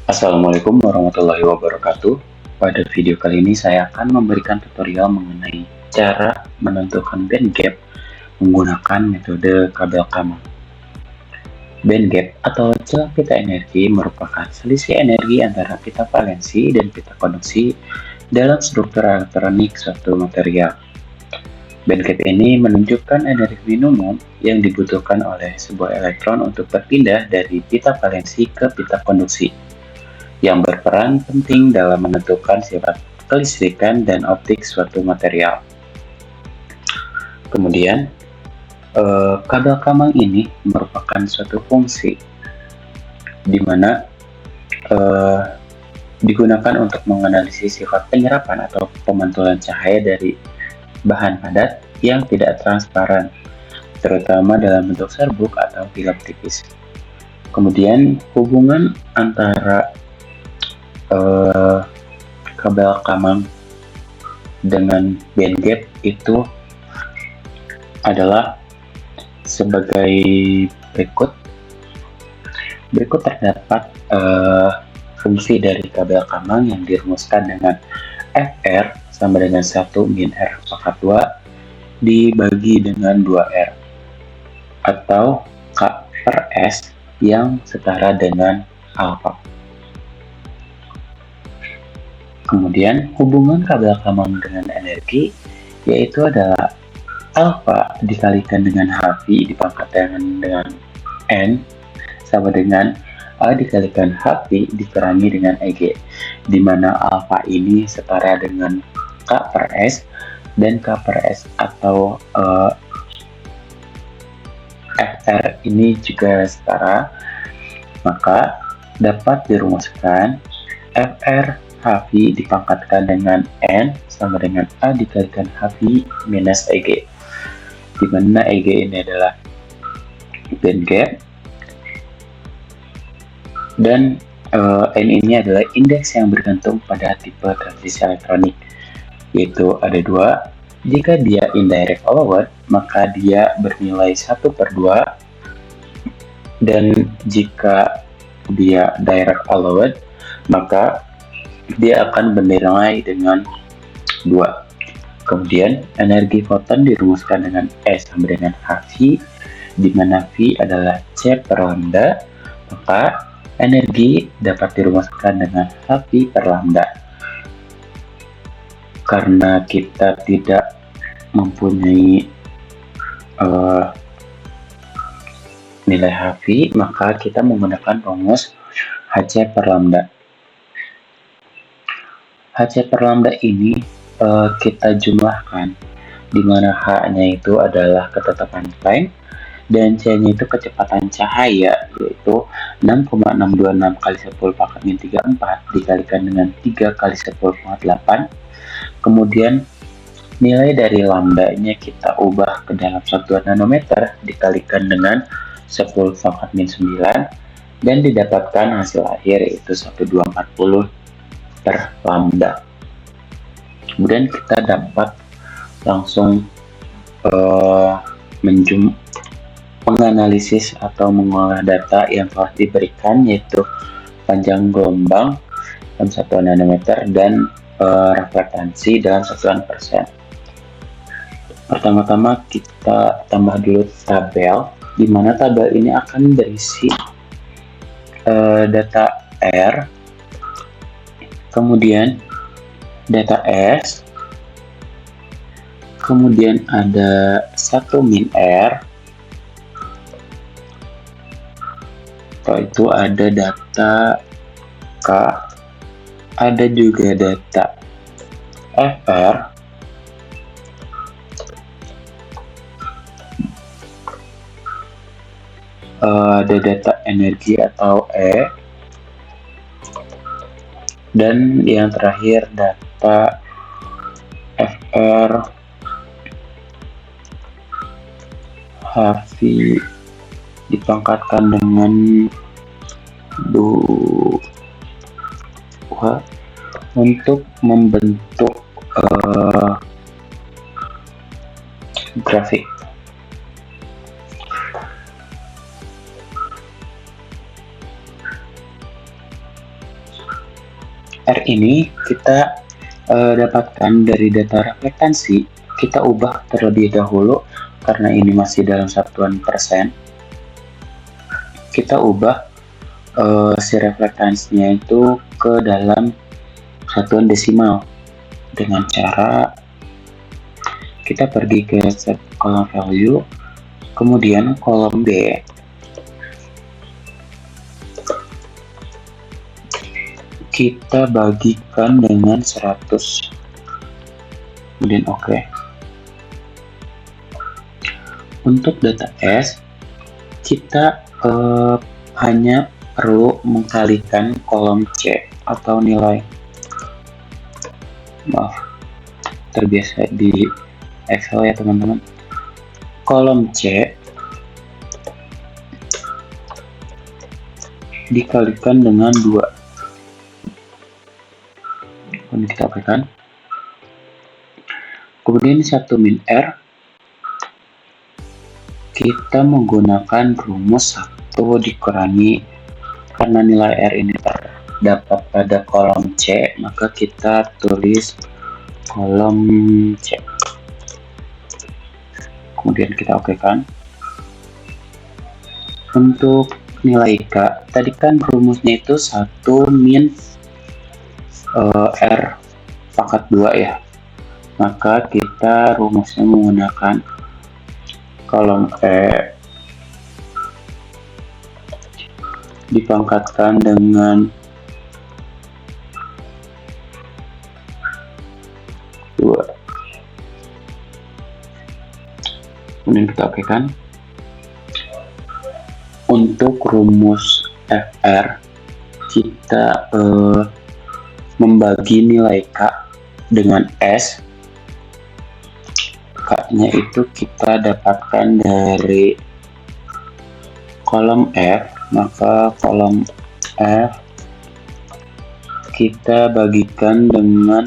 Assalamualaikum warahmatullahi wabarakatuh. Pada video kali ini saya akan memberikan tutorial mengenai cara menentukan band gap menggunakan metode kabel Kamang. Band gap atau celah pita energi merupakan selisih energi antara pita valensi dan pita konduksi dalam struktur elektronik suatu material. Band gap ini menunjukkan energi minimum yang dibutuhkan oleh sebuah elektron untuk berpindah dari pita valensi ke pita konduksi, yang berperan penting dalam menentukan sifat kelistrikan dan optik suatu material. Kemudian, kabel Kamang ini merupakan suatu fungsi di mana digunakan untuk menganalisis sifat penyerapan atau pemantulan cahaya dari bahan padat yang tidak transparan, terutama dalam bentuk serbuk atau film tipis. Kemudian, hubungan antara kabel Kamang dengan band gap itu adalah sebagai berikut. Berikut terdapat fungsi dari kabel Kamang yang dirumuskan dengan Fr sama dengan 1 min R pangkat 2 dibagi dengan 2R atau K per S yang setara dengan alfa. Kemudian hubungan kabel Kamang dengan energi yaitu adalah alfa dikalikan dengan Hv dipangkat dengan N sama dengan A dikalikan Hv dikurangi dengan Eg, di mana alfa ini setara dengan K per S dan K per S atau Fr ini juga setara, maka dapat dirumuskan Fr Hv dipangkatkan dengan N sama dengan A dikalikan Hv minus Eg, di mana Eg ini adalah band gap dan N ini adalah indeks yang bergantung pada tipe transisi elektronik, yaitu ada 2. Jika dia indirect followed, maka dia bernilai 1/2, dan jika dia direct followed, maka dia akan bernilai dengan 2. Kemudian energi foton dirumuskan dengan E sama dengan Hv, di mana V adalah C per lambda, maka energi dapat dirumuskan dengan Hv per lambda. Karena kita tidak mempunyai nilai Hv, maka kita menggunakan rumus Hc per lambda. Hc per lambda ini kita jumlahkan, di mana H-nya itu adalah ketetapan Planck dan C-nya itu kecepatan cahaya, yaitu 6,626 kali 10 pangkat min 34 dikalikan dengan 3 kali 10 pangkat 8. Kemudian nilai dari lambda-nya kita ubah ke dalam satuan nanometer dikalikan dengan 10 pangkat min 9 dan didapatkan hasil akhir yaitu 1240 per lambda. Kemudian kita dapat langsung menganalisis atau mengolah data yang telah diberikan, yaitu panjang gelombang dalam satuan nanometer dan reflektansi dalam satuan persen. Pertama-tama kita tambah dulu tabel, di mana tabel ini akan berisi data R, kemudian data S, kemudian ada 1 min R, setelah itu ada data K, ada juga data Fr, ada data energi atau E, dan yang terakhir data Fr Hv dipangkatkan dengan 2 untuk membentuk grafik. R ini kita dapatkan dari data reflektansi. Kita ubah terlebih dahulu karena ini masih dalam satuan persen. Kita ubah si reflektansinya itu ke dalam satuan desimal dengan cara kita pergi ke set kolom value, kemudian kolom B kita bagikan dengan 100, kemudian oke. Untuk data S kita hanya perlu mengkalikan kolom C atau nilai, maaf terbiasa di Excel ya teman-teman. Kolom C dikalikan dengan 2, kemudian kita aplikan. Kemudian 1 min R kita menggunakan rumus 1 dikurangi, karena nilai R ini terdapat pada kolom C, maka kita tulis kolom C, kemudian kita okekan. Untuk nilai K tadi kan rumusnya itu 1 min R pangkat 2 ya, maka kita rumusnya menggunakan kolom E dipangkatkan dengan 2, kemudian kita okekan. Untuk rumus FR kita membagi nilai K dengan S. K-nya itu kita dapatkan dari kolom F, maka kolom F kita bagikan dengan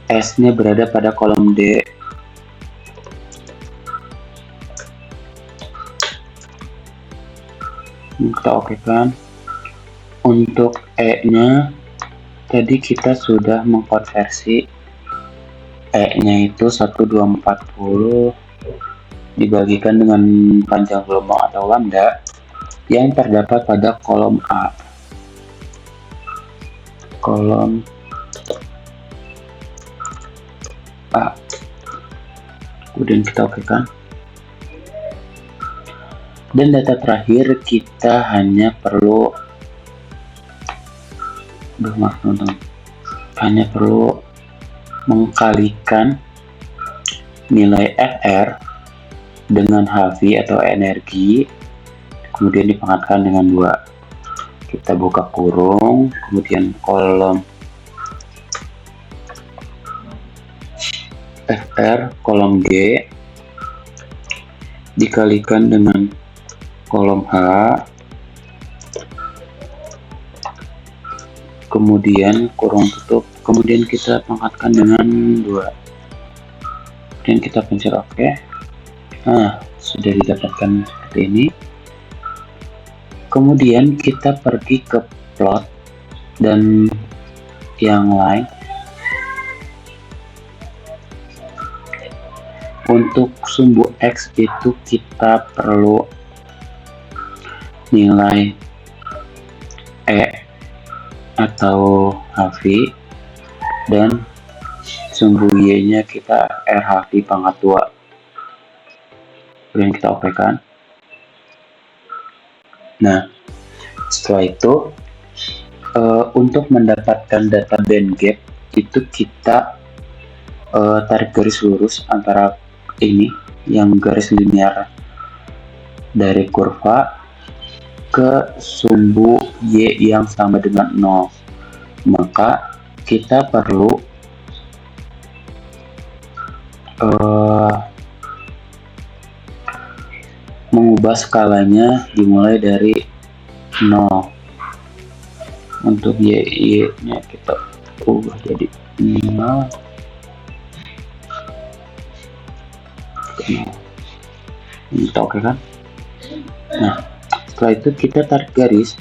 S-nya berada pada kolom D. Kita okekan. Untuk E-nya tadi kita sudah mengkonversi E-nya itu 1240 dibagikan dengan panjang gelombang atau lambda yang terdapat pada kolom A. Kolom A. Kemudian kita okekan. Dan data terakhir kita hanya perlu hanya perlu mengkalikan nilai FR dengan HV atau energi, kemudian dipangkatkan dengan 2. Kita buka kurung, kemudian kolom FR kolom G dikalikan dengan kolom H, kemudian kurung tutup, kemudian kita pangkatkan dengan 2, kemudian kita pencet OK. Nah, sudah didapatkan seperti ini. Kemudian kita pergi ke plot dan yang lain. Untuk sumbu X itu kita perlu nilai E atau HV, dan sumbu Y-nya kita RHV pangkat 2. Kemudian kita okekan. Nah, setelah itu untuk mendapatkan data band gap itu kita tarik garis lurus antara ini yang garis linear dari kurva ke sumbu Y yang sama dengan 0. Maka kita perlu mengubah skalanya dimulai dari 0. Untuk Y nya kita ubah jadi 5. Kita oke kan? Nah, setelah itu kita tarik garis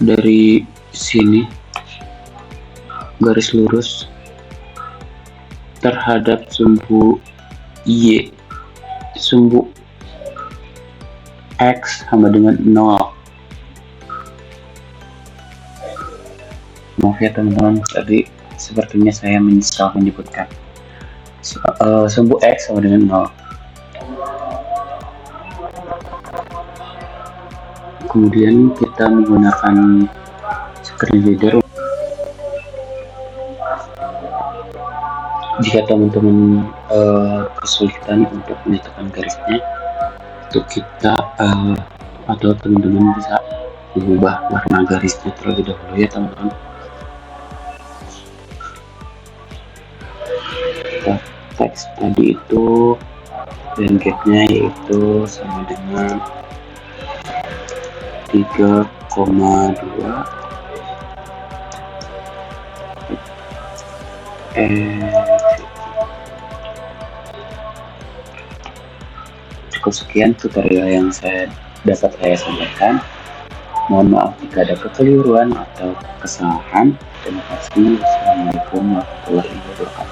dari sini garis lurus terhadap sumbu Y, sumbu X sama dengan 0. Maaf ya teman-teman, tadi sepertinya saya menyesal menyebutkan sumbu X sama dengan 0. Kemudian kita menggunakan screen reader. Jika teman-teman kesulitan untuk menyatukan garisnya, untuk kita atau teman-teman bisa mengubah warna garisnya terlebih dahulu ya teman-teman. Teks tadi itu band gapnya yaitu sama dengan 3,2 cukup sekian tutorial yang dapat saya sampaikan. Mohon maaf jika ada kekeliruan atau kesalahan. Terima kasih. Wassalamualaikum warahmatullahi wabarakatuh.